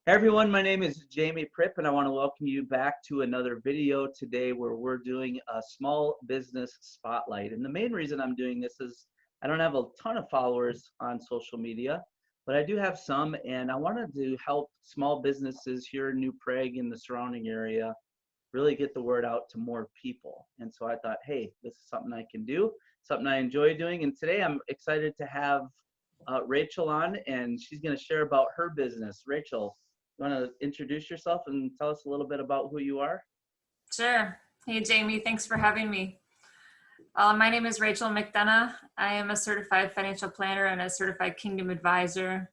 Hey everyone, my name is Jamie Pripp, and I want to welcome you back to another video today where we're doing a small business spotlight. And the main reason I'm doing this is I don't have a ton of followers on social media, but I do have some, and I wanted to help small businesses here in New Prague and the surrounding area really get the word out to more people. And so I thought, hey, this is something I can do, something I enjoy doing. And today I'm excited to have Rachel on, and she's going to share about her business. Rachel, you want to introduce yourself and tell us a little bit about who you are? Sure. Hey, Jamie, thanks for having me. My name is Rachel McDonough. I am a certified financial planner and a certified Kingdom advisor.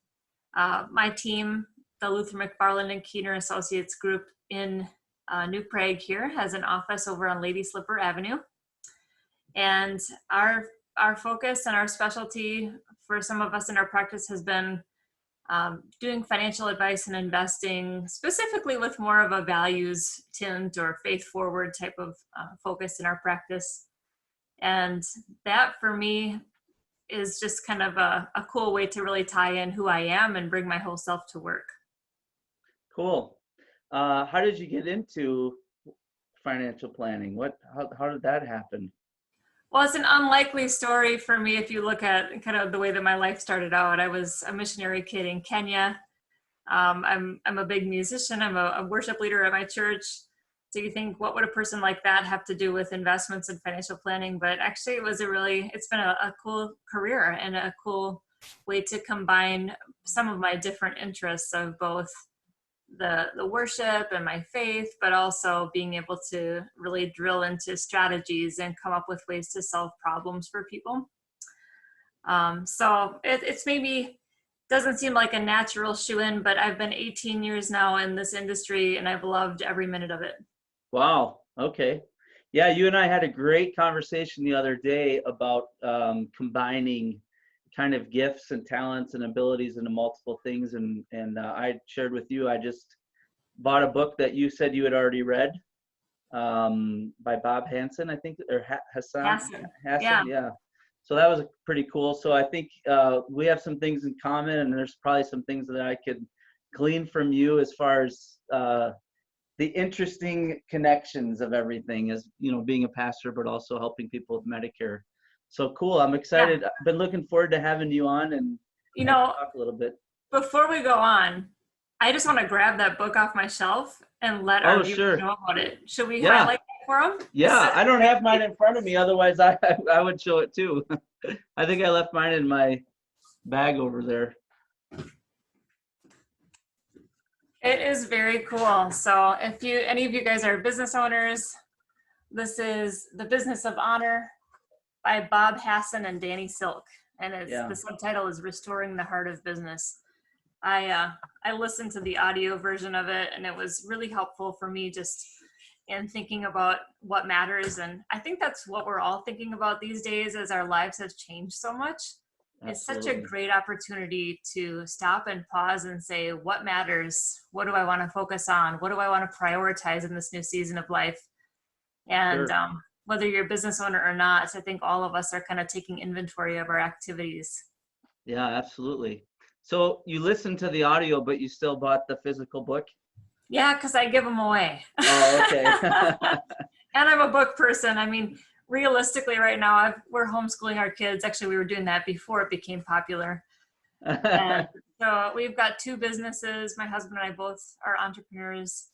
My team, the Luther McFarland and Keener Associates Group in New Prague here, has an office over on Lady Slipper Avenue. And our focus and our specialty for some of us in our practice has been doing financial advice and investing, specifically with more of a values tint or faith forward type of focus in our practice. And that for me is just kind of a cool way to really tie in who I am and bring my whole self to work. Cool. How did you get into financial planning? How did that happen? Well, it's an unlikely story for me if you look at kind of the way that my life started out. I was a missionary kid in Kenya. I'm a big musician. I'm a worship leader at my church. So you think, what would a person like that have to do with investments and financial planning? But actually, it's been a cool career and a cool way to combine some of my different interests of both the worship and my faith, but also being able to really drill into strategies and come up with ways to solve problems for people. So it's maybe doesn't seem like a natural shoe-in, but I've been 18 years now in this industry and I've loved every minute of it. Wow. Okay. Yeah, you and I had a great conversation the other day about combining kind of gifts and talents and abilities into multiple things. And I shared with you, I just bought a book that you said you had already read by Bob Hansen, I think, or Hassan. Yeah. So that was pretty cool. So I think we have some things in common, and there's probably some things that I could glean from you as far as the interesting connections of everything, as you know, being a pastor, but also helping people with Medicare. So cool. I'm excited. Yeah. I've been looking forward to having you on and talk a little bit. Before we go on, I just want to grab that book off my shelf and let our viewers know about it. Should we highlight it for them? Yeah, I don't have mine in front of me. Otherwise, I would show it too. I think I left mine in my bag over there. It is very cool. So if any of you guys are business owners, this is The Business of Honor by Bob Hassan and Danny Silk. And the subtitle is Restoring the Heart of Business. I listened to the audio version of it, and it was really helpful for me just in thinking about what matters. And I think that's what we're all thinking about these days as our lives have changed so much. Absolutely. It's such a great opportunity to stop and pause and say, what matters? What do I want to focus on? What do I want to prioritize in this new season of life? And whether you're a business owner or not, I think all of us are kind of taking inventory of our activities. Yeah, absolutely. So you listened to the audio, but you still bought the physical book? Yeah, because I give them away. Oh, okay. And I'm a book person. I mean, realistically right now, we're homeschooling our kids. Actually, we were doing that before it became popular. And so we've got 2 businesses. My husband and I both are entrepreneurs.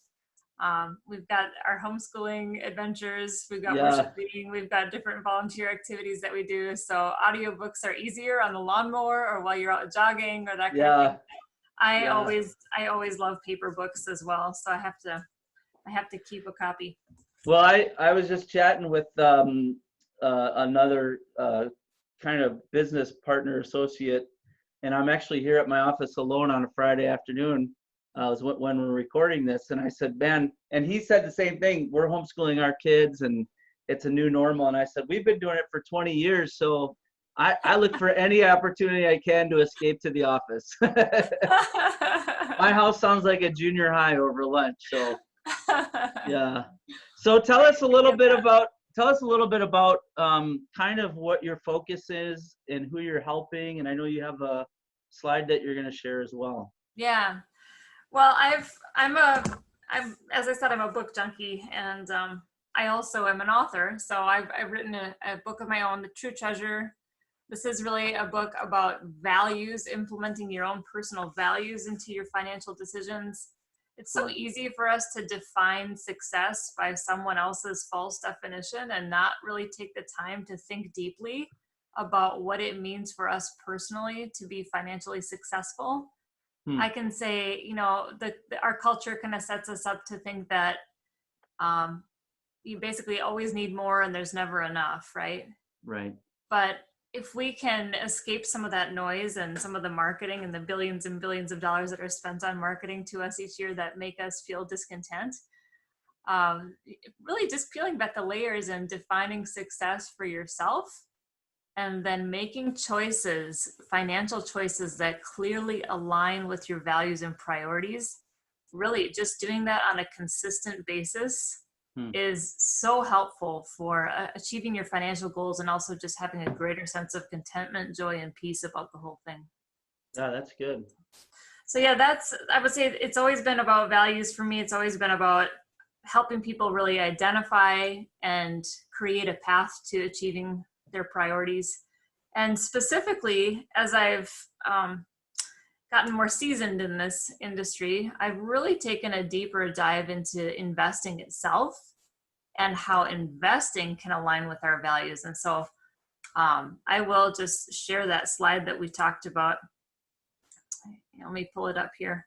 We've got our homeschooling adventures, we've got worship reading, we've got different volunteer activities that we do. So audiobooks are easier on the lawnmower or while you're out jogging or that kind of thing. I always love paper books as well. So I have to keep a copy. Well, I was just chatting with another kind of business partner associate, and I'm actually here at my office alone on a Friday afternoon. Was when we're recording this, and I said, man, and he said the same thing. We're homeschooling our kids, and it's a new normal. And I said, we've been doing it for 20 years, so I look for any opportunity I can to escape to the office. My house sounds like a junior high over lunch. So yeah. So tell us a little bit about kind of what your focus is and who you're helping. And I know you have a slide that you're going to share as well. Yeah. Well, as I said, I'm a book junkie, and I also am an author. So I've written a book of my own, The True Treasure. This is really a book about values, implementing your own personal values into your financial decisions. It's so easy for us to define success by someone else's false definition and not really take the time to think deeply about what it means for us personally to be financially successful. I can say, our culture kind of sets us up to think that you basically always need more and there's never enough, right? Right. But if we can escape some of that noise and some of the marketing and the billions and billions of dollars that are spent on marketing to us each year that make us feel discontent, really just peeling back the layers and defining success for yourself, and then making choices, financial choices that clearly align with your values and priorities. Really just doing that on a consistent basis is so helpful for achieving your financial goals, and also just having a greater sense of contentment, joy, and peace about the whole thing. Yeah, that's good. So yeah, I would say it's always been about values for me. It's always been about helping people really identify and create a path to achieving their priorities. And specifically, as I've gotten more seasoned in this industry, I've really taken a deeper dive into investing itself and how investing can align with our values. And so I will just share that slide that we talked about. Let me pull it up here.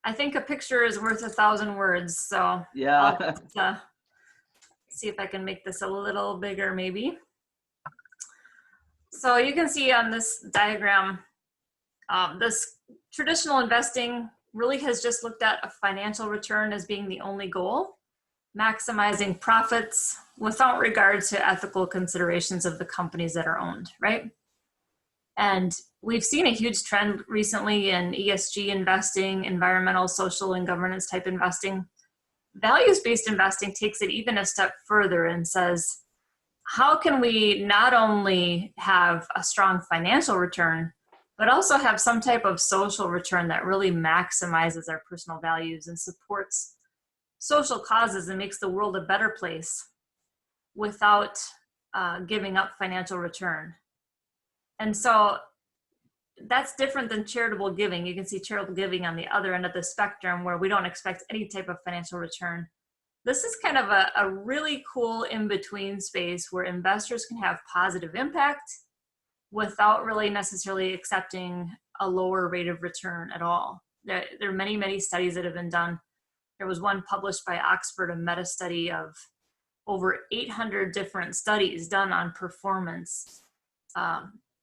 I think a picture is worth 1,000 words. So yeah, I'll just, see if I can make this a little bigger maybe. So you can see on this diagram, this traditional investing really has just looked at a financial return as being the only goal, maximizing profits without regard to ethical considerations of the companies that are owned, right? And we've seen a huge trend recently in ESG investing, environmental, social, and governance type investing. Values-based investing takes it even a step further and says, how can we not only have a strong financial return, but also have some type of social return that really maximizes our personal values and supports social causes and makes the world a better place without giving up financial return. And so that's different than charitable giving. You can see charitable giving on the other end of the spectrum, where we don't expect any type of financial return. This is kind of a really cool in-between space where investors can have positive impact without really necessarily accepting a lower rate of return at all. There are many, many studies that have been done. There was one published by Oxford, a meta-study of over 800 different studies done on performance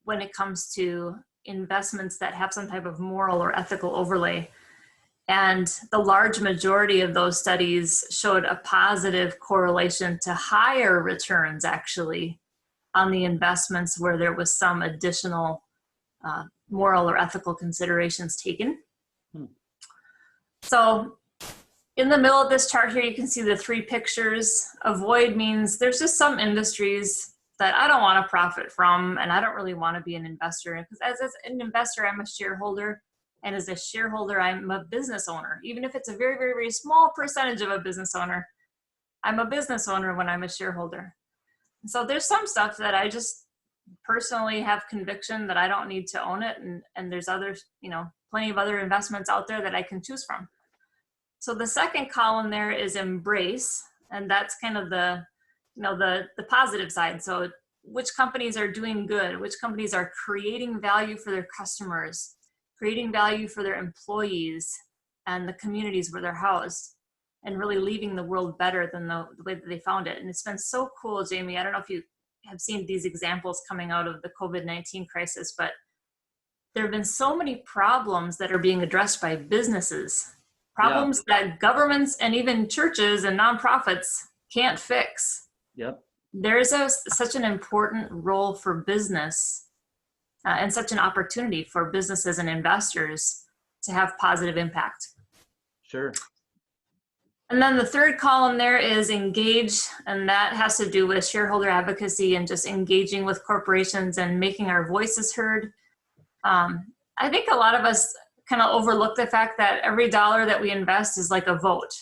when it comes to investments that have some type of moral or ethical overlay. And the large majority of those studies showed a positive correlation to higher returns, actually, on the investments where there was some additional moral or ethical considerations taken. So in the middle of this chart here, you can see the three pictures. Avoid means there's just some industries that I don't want to profit from, and I don't really want to be an investor. Because as an investor, I'm a shareholder. And as a shareholder, I'm a business owner. Even if it's a very, very, very small percentage of a business owner, I'm a business owner when I'm a shareholder. So there's some stuff that I just personally have conviction that I don't need to own it. And there's others, plenty of other investments out there that I can choose from. So the second column there is embrace. And that's kind of the positive side. So which companies are doing good, which companies are creating value for their customers, creating value for their employees and the communities where they're housed, and really leaving the world better than the way that they found it. And it's been so cool, Jamie. I don't know if you have seen these examples coming out of the COVID-19 crisis, but there have been so many problems that are being addressed by businesses, problems that governments and even churches and nonprofits can't fix. Yep. There's such an important role for business and such an opportunity for businesses and investors to have positive impact. Sure. And then the third column there is engage, and that has to do with shareholder advocacy and just engaging with corporations and making our voices heard. I think a lot of us kind of overlook the fact that every dollar that we invest is like a vote.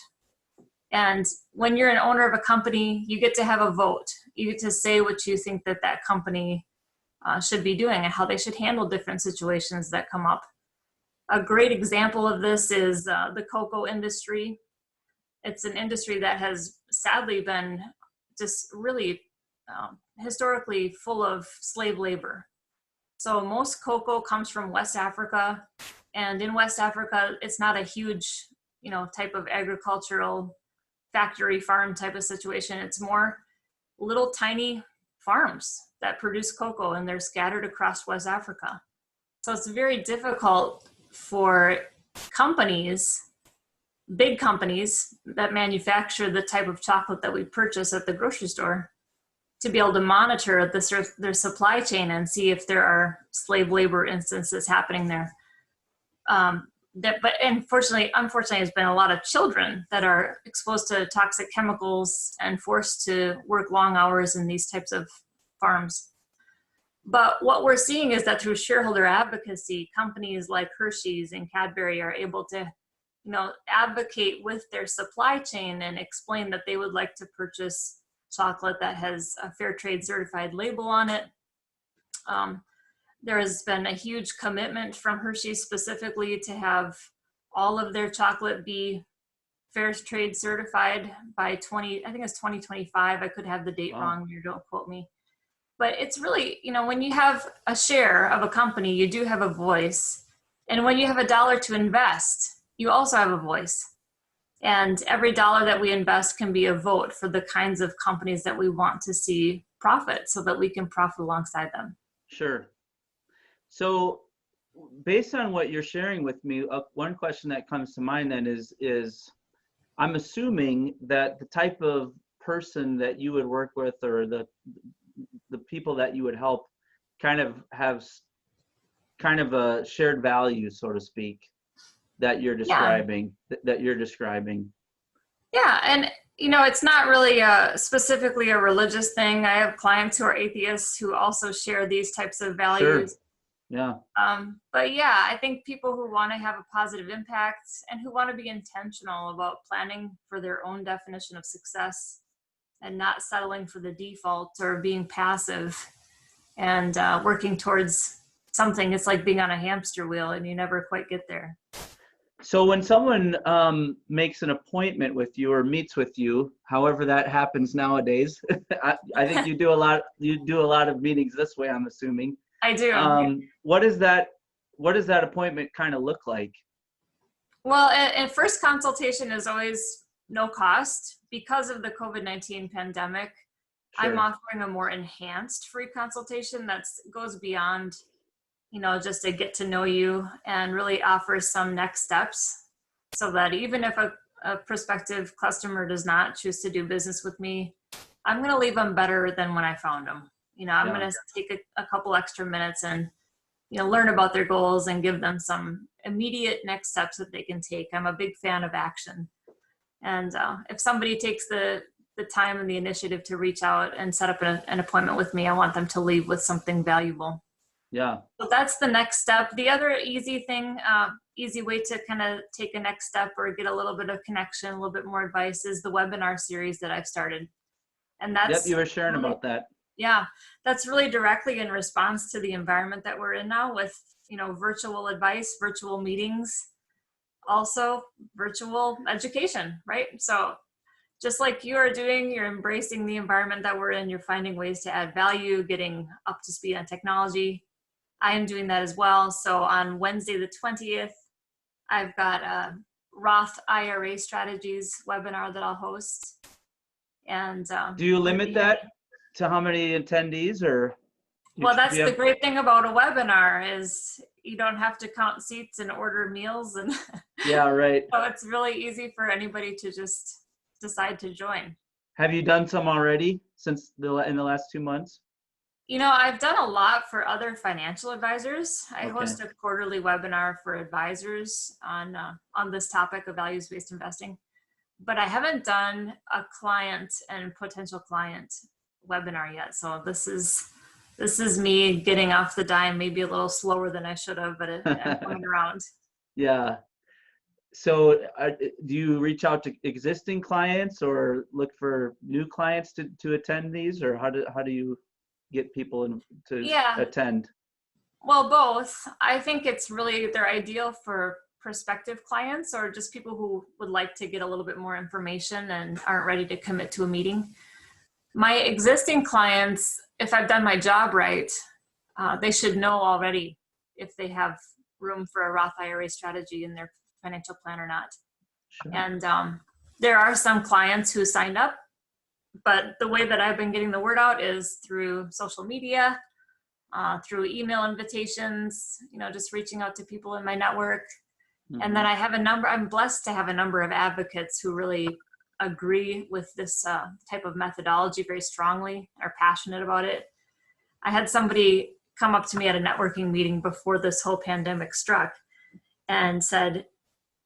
And when you're an owner of a company, you get to have a vote. You get to say what you think that that company should be doing and how they should handle different situations that come up. A great example of this is the cocoa industry. It's an industry that has sadly been just really historically full of slave labor. So most cocoa comes from West Africa, and in West Africa, it's not a huge, type of agricultural factory farm type of situation. It's more little tiny farms that produce cocoa, and they're scattered across West Africa. So it's very difficult for companies, big companies that manufacture the type of chocolate that we purchase at the grocery store, to be able to monitor their supply chain and see if there are slave labor instances happening there. But unfortunately, there's been a lot of children that are exposed to toxic chemicals and forced to work long hours in these types of farms. But what we're seeing is that through shareholder advocacy, companies like Hershey's and Cadbury are able to, advocate with their supply chain and explain that they would like to purchase chocolate that has a fair trade certified label on it. There has been a huge commitment from Hershey specifically to have all of their chocolate be fair trade certified by 2025. I could have the date wrong here, don't quote me. But it's really, when you have a share of a company, you do have a voice. And when you have a dollar to invest, you also have a voice. And every dollar that we invest can be a vote for the kinds of companies that we want to see profit, so that we can profit alongside them. Sure. So based on what you're sharing with me, one question that comes to mind then is I'm assuming that the type of person that you would work with, or the people that you would help, kind of have kind of a shared value, so to speak, that you're describing. Yeah, and it's not really specifically a religious thing. I have clients who are atheists who also share these types of values. Sure. Yeah. But yeah, I think people who want to have a positive impact and who want to be intentional about planning for their own definition of success and not settling for the default or being passive and working towards something. It's like being on a hamster wheel and you never quite get there. So when someone makes an appointment with you or meets with you, however that happens nowadays, I think you do a lot of meetings this way, I'm assuming. I do. What does that appointment kind of look like? Well, at first consultation is always no cost. Because of the COVID-19 pandemic, sure. I'm offering a more enhanced free consultation that goes beyond, just to get to know you, and really offers some next steps, so that even if a prospective customer does not choose to do business with me, I'm going to leave them better than when I found them. I'm going to take a couple extra minutes and, learn about their goals and give them some immediate next steps that they can take. I'm a big fan of action. And if somebody takes the time and the initiative to reach out and set up an appointment with me, I want them to leave with something valuable. Yeah. So that's the next step. The other easy way to kind of take a next step or get a little bit of connection, a little bit more advice, is the webinar series that I've started. And that's you were sharing about that. Yeah, that's really directly in response to the environment that we're in now, with, virtual advice, virtual meetings, also virtual education, right? So just like you are doing, you're embracing the environment that we're in, you're finding ways to add value, getting up to speed on technology. I am doing that as well. So on Wednesday, the 20th, I've got a Roth IRA strategies webinar that I'll host. And do you limit that to how many attendees, or? Well, that's the great thing about a webinar, is you don't have to count seats and order meals, and yeah, right. So it's really easy for anybody to just decide to join. Have you done some already in the last 2 months? I've done a lot for other financial advisors. I Okay. host a quarterly webinar for advisors on this topic of values-based investing, but I haven't done a client and potential client webinar yet. So this is me getting off the dime, maybe a little slower than I should have, but I'm coming around. Yeah. So do you reach out to existing clients or look for new clients to attend these, or how do you get people to Yeah, attend? well, both. I think it's really they're ideal for prospective clients or just people who would like to get a little bit more information and aren't ready to commit to a meeting. My existing clients, if I've done my job right, they should know already if they have room for a Roth IRA strategy in their financial plan or not. Sure. And there are some clients who signed up, but the way that I've been getting the word out is through social media, through email invitations, just reaching out to people in my network. And then I have I'm blessed to have a number of advocates who really agree with this type of methodology very strongly, are passionate about it. I had somebody come up to me at a networking meeting before this whole pandemic struck and said,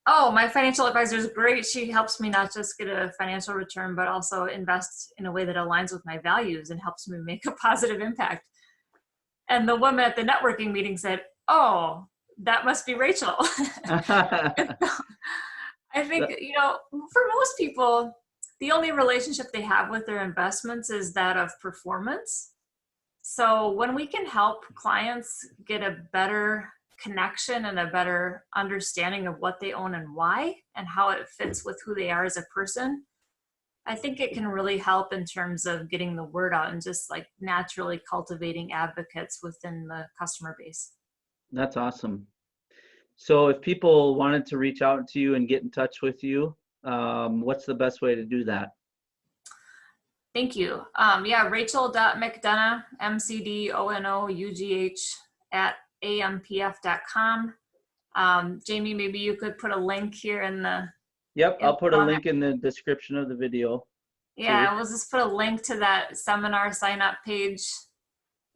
"Oh, my financial advisor is great. She helps me not just get a financial return, but also invest in a way that aligns with my values and helps me make a positive impact." And the woman at the networking meeting said, "Oh, that must be Rachel." I think, for most people, the only relationship they have with their investments is that of performance. So when we can help clients get a better connection and a better understanding of what they own and why, and how it fits with who they are as a person, I think it can really help in terms of getting the word out and just like naturally cultivating advocates within the customer base. That's awesome. So if people wanted to reach out to you and get in touch with you, what's the best way to do that? Thank you. Yeah, Rachel.McDonough, McDonough at ampf.com. Jamie, maybe you could put a link here in the Yep, I'll put a info. link in the description of the video. Yeah, we'll just put a link to that seminar sign up page,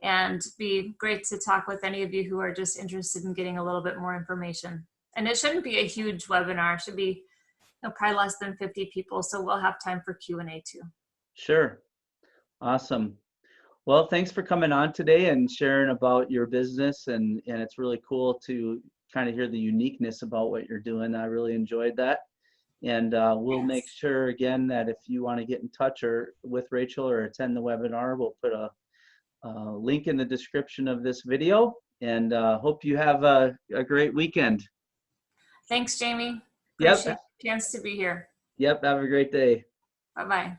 and be great to talk with any of you who are just interested in getting a little bit more information. And it shouldn't be a huge webinar. It should be probably less than 50 people. So we'll have time for Q&A too. Sure. Awesome. Well, thanks for coming on today and sharing about your business. And it's really cool to kind of hear the uniqueness about what you're doing. I really enjoyed that. And we'll make sure again that if you want to get in touch or with Rachel or attend the webinar, we'll put a link in the description of this video. And hope you have a great weekend. Thanks, Jamie. Yep. Appreciate the chance to be here. Yep. Have a great day. Bye-bye.